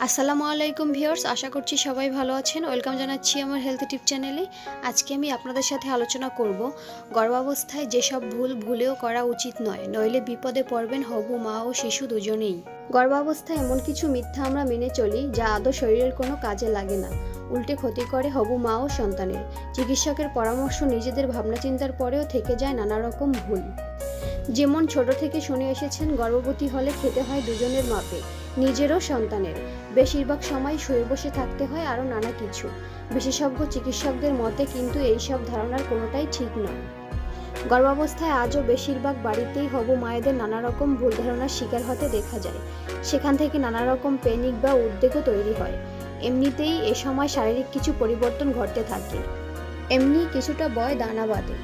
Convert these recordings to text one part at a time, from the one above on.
আসসালামু আলাইকুম ভিউয়ার্স, আশা করছি সবাই ভালো আছেন। ওয়েলকাম জানাচ্ছি আমার হেলথ টিপ চ্যানেলে। আজকে আমি আপনাদের সাথে আলোচনা করব গর্ভাবস্থায় যেসব ভুল ভুলেও করা উচিত নয়, নইলে বিপদে পড়বেন হবু মা ও শিশু দুজনেই। গর্ভাবস্থায় এমন কিছু মিথ্যা আমরা মেনে চলি যা আদৌ শরীরের কোনো কাজে লাগে না, উল্টে ক্ষতি করে হবু মা ও সন্তানের। চিকিৎসকের পরামর্শ, নিজেদের ভাবনা চিন্তার পরেও থেকে যায় নানা রকম ভুল। যেমন ছোট থেকে শুনে এসেছেন গর্ভবতী হলে খেতে হয় দুজনের মাপে, নিজেরও সন্তানের। বেশিরভাগ সময় শুয়ে বসে থাকতে হয়, আরও নানা কিছু। বিশেষজ্ঞ চিকিৎসকদের মতে কিন্তু এইসব ধারণার কোনোটাই ঠিক নয়। গর্ভাবস্থায় আজও বেশিরভাগ বাড়িতেই হবু মায়েদের নানা রকম ভুল ধারণার শিকার হতে দেখা যায়। সেখান থেকে নানা রকম প্যানিক বা উদ্বেগও তৈরি হয়। এমনিতেই এ সময় শারীরিক কিছু পরিবর্তন ঘটতে থাকে, এমনি কিছুটা বয় দানা বাঁধে।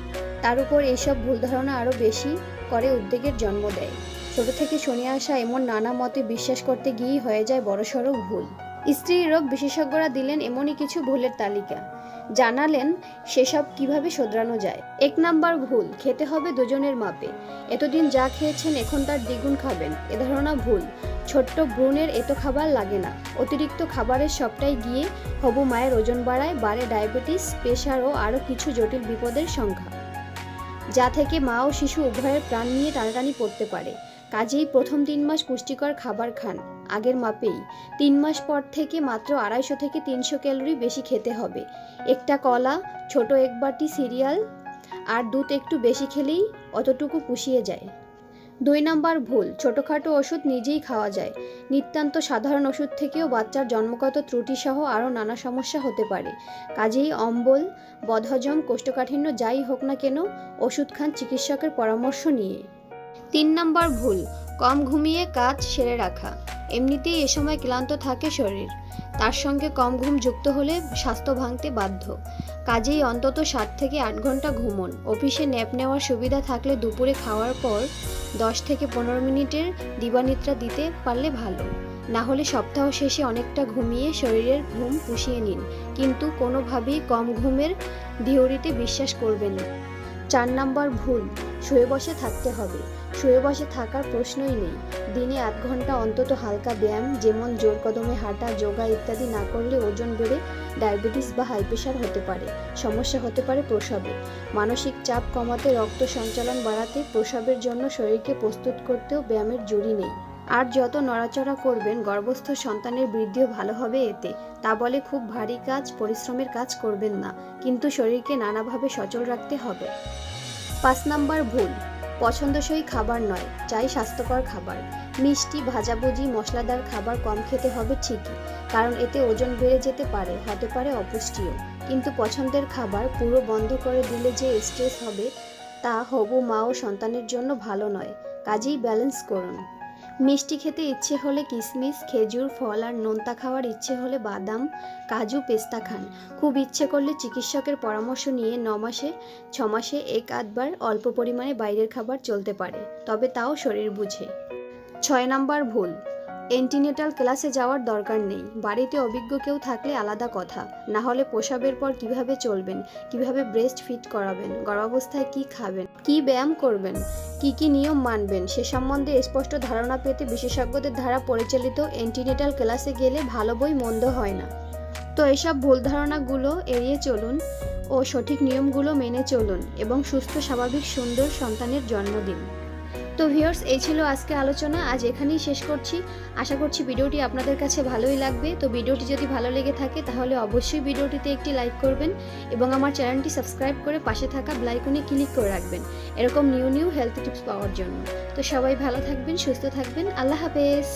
তার উপর এইসব ভুল ধারণা আরও বেশি করে উদ্বেগের জন্ম দেয়। ছোট থেকে শুনে আসা এমন নানা মতে বিশ্বাস করতে গিয়েই হয়ে যায় বড়সড় ভুল। স্ত্রী রোগ বিশেষজ্ঞরা দিলেন এমনই কিছু ভুলের তালিকা, জানালেন সেসব কিভাবে শোধরানো যায়। 1 নাম্বার ভুল, খেতে হবে দুজনের মাপে। এতদিন যা খেয়েছেন এখন তার দ্বিগুণ খাবেন, এ ধারণা ভুল। ছোট্ট ভ্রূণের এত খাবার লাগে না। অতিরিক্ত খাবারের সবটাই গিয়ে হবু মায়ের ওজন বাড়ে ডায়াবেটিস, প্রেশার ও আরও কিছু জটিল বিপদের সংখ্যা, যা থেকে মা ও শিশু উভয়ের প্রাণ নিয়ে টানাটানি পড়তে পারে। কাজেই প্রথম 3 মাস পুষ্টিকর খাবার খান, আগের মাপেই। 3 মাস পর থেকে মাত্র 250 থেকে 300 ক্যালোরি বেশি খেতে হবে। একটা কলা, ছোট 1 বাটি সিরিয়াল আর দুধ একটু বেশি খেলেই অতটুকু পুষিয়ে যায়। 2 নাম্বার ভুল, ছোটোখাটো ওষুধ নিজেই খাওয়া যায়। নিতান্ত সাধারণ ওষুধ থেকেও বাচ্চার জন্মগত ত্রুটি সহ আরও নানা সমস্যা হতে পারে। কাজেই অম্বল, বদহজম, কোষ্ঠকাঠিন্য যাই হোক না কেন, ওষুধ খান চিকিৎসকের পরামর্শ নিয়ে। 3 নাম্বার ভুল, কম ঘুমিয়ে কাজ সেরে রাখা। এমনিতেই এ সময় ক্লান্ত থাকে শরীর, তার সঙ্গে কম ঘুম যুক্ত হলে স্বাস্থ্য ভাঙতে বাধ্য। কাজেই অন্তত 7 থেকে 8 ঘন্টা ঘুমন। অফিসে ন্যাপ নেওয়ার সুবিধা থাকলে দুপুরে খাওয়ার পর 10 থেকে 15 মিনিটের দিবানিদ্রা দিতে পারলে ভালো। না হলে সপ্তাহ শেষে অনেকটা ঘুমিয়ে শরীরের ঘুম পুষিয়ে নিন, কিন্তু কোনোভাবেই কম ঘুমের থিওরিতে বিশ্বাস করবেন না। 4 নাম্বার ভুল, শুয়ে বসে থাকতে হবে। শুয়ে বসে থাকার প্রশ্নই নেই। দিনে 8 ঘন্টা অন্তত হালকা ব্যায়াম, যেমন জোর কদমে হাঁটা, যোগা ইত্যাদি না করলে ওজন বেড়ে ডায়াবেটিস বা হাই প্রেশার হতে পারে। সমস্যা হতে পারে প্রসবে। মানসিক চাপ কমাতে, রক্ত সঞ্চালন বাড়াতে, প্রসবের জন্য শরীরকে প্রস্তুত করতেও ব্যায়ামের জুড়ি নেই। আর যত নড়াচড়া করবেন গর্ভস্থ সন্তানের বৃদ্ধিও ভালো হবে এতে। তা বলে খুব ভারী কাজ, পরিশ্রমের কাজ করবেন না, কিন্তু শরীরকে নানাভাবে সচল রাখতে হবে। 5 নাম্বার ভুল, পছন্দসই খাবার নয়, চাই স্বাস্থ্যকর খাবার। মিষ্টি, ভাজাভুজি, মশলাদার খাবার কম খেতে হবে ঠিকই, কারণ এতে ওজন বেড়ে যেতে পারে, হতে পারে অপুষ্টিও। কিন্তু পছন্দের খাবার পুরো বন্ধ করে দিলে যে স্ট্রেস হবে, তা হবু মা ও সন্তানের জন্য ভালো নয়। কাজেই ব্যালেন্স করুন। মিষ্টি খেতে ইচ্ছে হলে কিশমিশ, খেজুর, ফল আর নোনতা খাওয়ার ইচ্ছে হলে বাদাম, কাজু, পেস্তা খান। খুব ইচ্ছে করলে চিকিৎসকের পরামর্শ নিয়ে 9 মাসে 6 মাসে 1-8 বার অল্প পরিমাণে বাইরের খাবার চলতে পারে, তবে তাও শরীর বুঝে। 6 নাম্বার ভুল, অ্যান্টিনেটাল ক্লাসে যাওয়ার দরকার নেই। বাড়িতে অভিজ্ঞ কেউ থাকলে আলাদা কথা, না হলে প্রসবের পর কিভাবে চলবেন, কিভাবে ব্রেস্ট ফিড করাবেন, গর্ভাবস্থায় কি খাবেন, কি ব্যায়াম করবেন, কি নিয়ম মানবেন, সে সম্বন্ধে স্পষ্ট ধারণা পেতে বিশেষজ্ঞদের দ্বারা পরিচালিত অ্যান্টিনেটাল ক্লাসে গেলে ভালো বই মন্দ হয় না। তো এসব ভুল ধারণাগুলো এড়িয়ে চলুন ও সঠিক নিয়মগুলো মেনে চলুন এবং সুস্থ, স্বাভাবিক, সুন্দর সন্তানের জন্ম দিন। তো ভিউয়ার্স, এই ছিল আজকে আলোচনা। আজ এখানেই শেষ করছি। আশা করছি ভিডিওটি আপনাদের কাছে ভালোই লাগবে। তো ভিডিওটি যদি ভালো লেগে থাকে তাহলে অবশ্যই ভিডিওটিতে একটি লাইক করবেন এবং আমার চ্যানেলটি সাবস্ক্রাইব করে পাশে থাকা বেল আইকনে ক্লিক করে রাখবেন এরকম নিউ হেলথ টিপস পাওয়ার জন্য। তো সবাই ভালো থাকবেন, সুস্থ থাকবেন। আল্লাহ হাফেজ।